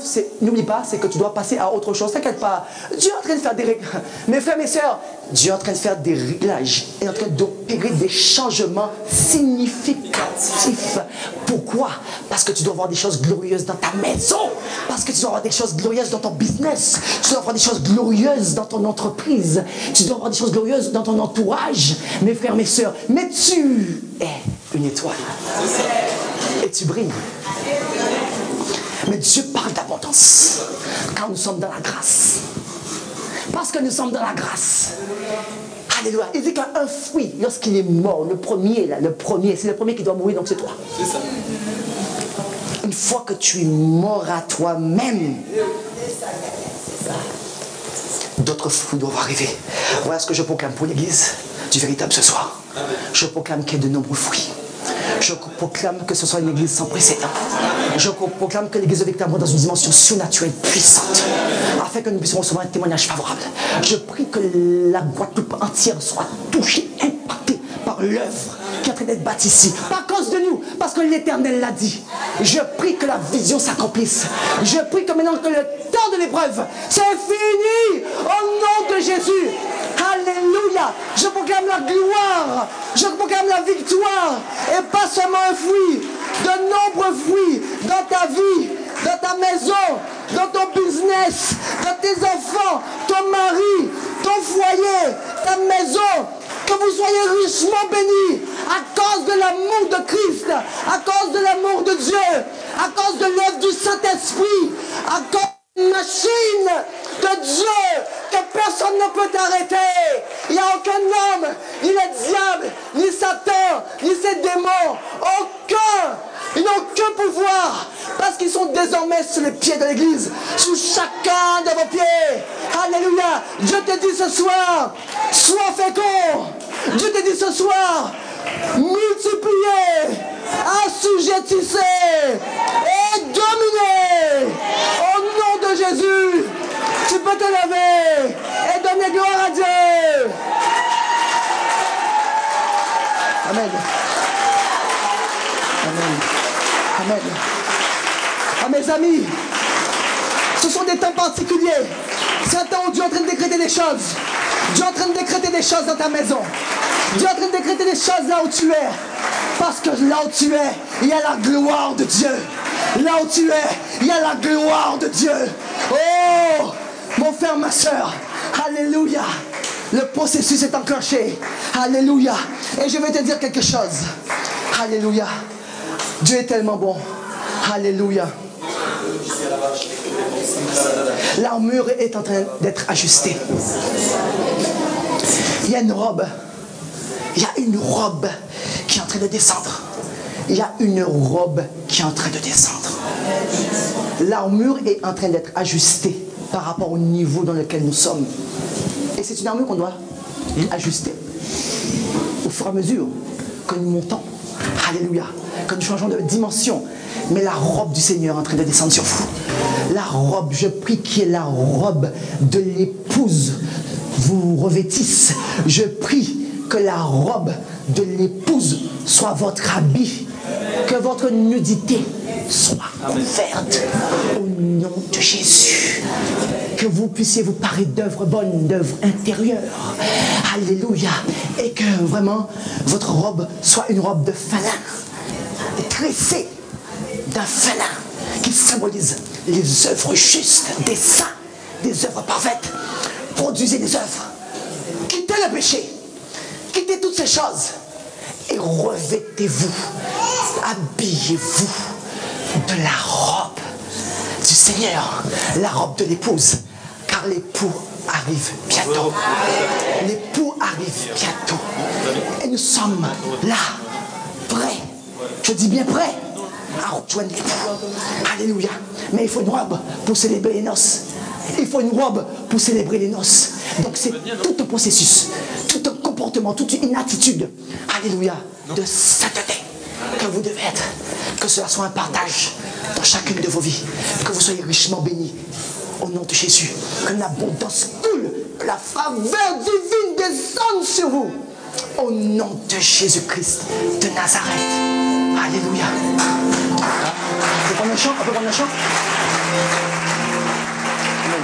n'oublie pas, c'est que tu dois passer à autre chose. T'inquiète pas. Dieu est en train de faire des réglages. Mes frères, mes soeurs, Dieu est en train de faire des réglages. Il est en train d'opérer des changements significatifs. Pourquoi? Parce que tu dois avoir des choses glorieuses dans ta maison. Parce que tu dois avoir des choses glorieuses dans ton business. Tu dois avoir des choses glorieuses dans ton entreprise. Tu dois avoir des choses glorieuses dans ton entourage. Mes frères, mes soeurs. Mais tu es une étoile. Et tu brilles. Mais Dieu parle d'abondance. Quand nous sommes dans la grâce. Parce que nous sommes dans la grâce. Alléluia. Il dit qu'un fruit, lorsqu'il est mort, le premier, c'est le premier qui doit mourir, donc c'est toi. C'est ça. Une fois que tu es mort à toi-même, d'autres fruits doivent arriver. Voilà ce que je proclame pour l'Église du véritable ce soir. Je proclame qu'il y ait de nombreux fruits. Je proclame que ce soit une Église sans précédent. Je proclame que l'Église de Victor monte dans une dimension surnaturelle puissante, afin que nous puissions recevoir un témoignage favorable. Je prie que la Guadeloupe entière soit touchée, impactée par l'œuvre qui est en train d'être bâtie ici. Pas à cause de nous, parce que l'Éternel l'a dit. Je prie que la vision s'accomplisse. Je prie que maintenant que le temps de l'épreuve, c'est fini au nom de Jésus. Alléluia. Je proclame la gloire. Je proclame la victoire. Et pas seulement un fruit. De nombreux fruits dans ta vie, dans ta maison, dans ton business, dans tes enfants, ton mari, ton foyer, ta maison. Que vous soyez richement bénis à cause de l'amour de Christ, à cause de l'amour de Dieu, à cause de l'œuvre du Saint-Esprit, à cause de la machine de Dieu, que personne ne peut arrêter. Il n'y a aucun homme, ni le diable, ni Satan, pouvoir, parce qu'ils sont désormais sur les pieds de l'église, sous chacun de vos pieds. Alléluia. Dieu te dit ce soir, sois fécond. Dieu te dit ce soir, multipliez, assujettissez et dominez. Au nom de Jésus, tu peux te lever et donner gloire à Dieu. Amen. Amen. Amen. À mes amis, ce sont des temps particuliers. C'est un temps où Dieu est en train de décréter des choses. Dieu est en train de décréter des choses dans ta maison. Dieu est en train de décréter des choses là où tu es. Parce que là où tu es, il y a la gloire de Dieu. Là où tu es, il y a la gloire de Dieu. Oh, mon frère, ma soeur, alléluia. Le processus est enclenché. Alléluia. Et je vais te dire quelque chose. Alléluia. Dieu est tellement bon. Alléluia. L'armure est en train d'être ajustée. Il y a une robe. Il y a une robe qui est en train de descendre. Il y a une robe qui est en train de descendre. L'armure est en train d'être ajustée par rapport au niveau dans lequel nous sommes. Et c'est une armure qu'on doit ajuster au fur et à mesure que nous montons. Alléluia. Que nous changeons de dimension. Mais la robe du Seigneur est en train de descendre sur vous. La robe, je prie qu'il y ait la robe de l'épouse vous revêtisse. Je prie que la robe de l'épouse soit votre habit. Que votre nudité soit couverte au nom de Jésus. Que vous puissiez vous parer d'œuvres bonnes, d'œuvres intérieures. Alléluia. Et que vraiment votre robe soit une robe de fana, tressée d'un fana qui symbolise les œuvres justes des saints, des œuvres parfaites. Produisez des œuvres. Quittez le péché. Quittez toutes ces choses. Et revêtez-vous. Habillez-vous de la robe du Seigneur. La robe de l'épouse. Car l'époux arrive bientôt. L'époux arrive bientôt. Et nous sommes là, prêts. Je dis bien prêts à rejoindre l'époux. Alléluia. Mais il faut une robe pour célébrer les noces. Il faut une robe pour célébrer les noces. Donc c'est tout un processus, tout un comportement, toute une attitude. Alléluia. De sainteté que vous devez être. Que cela soit un partage dans chacune de vos vies. Que vous soyez richement bénis. Au nom de Jésus. Que l'abondance coule. Que la faveur divine descende sur vous. Au nom de Jésus-Christ de Nazareth. Alléluia. On peut prendre un chant? On peut prendre un chant? Amen.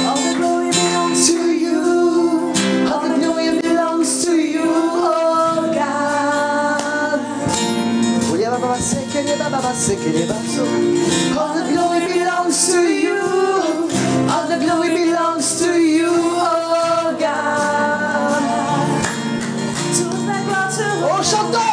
All the glory belongs to you. All the glory belongs to you, oh God. All the glory belongs to you. All the glory belongs to you, oh God. Toute la gloire te Oh, chantons!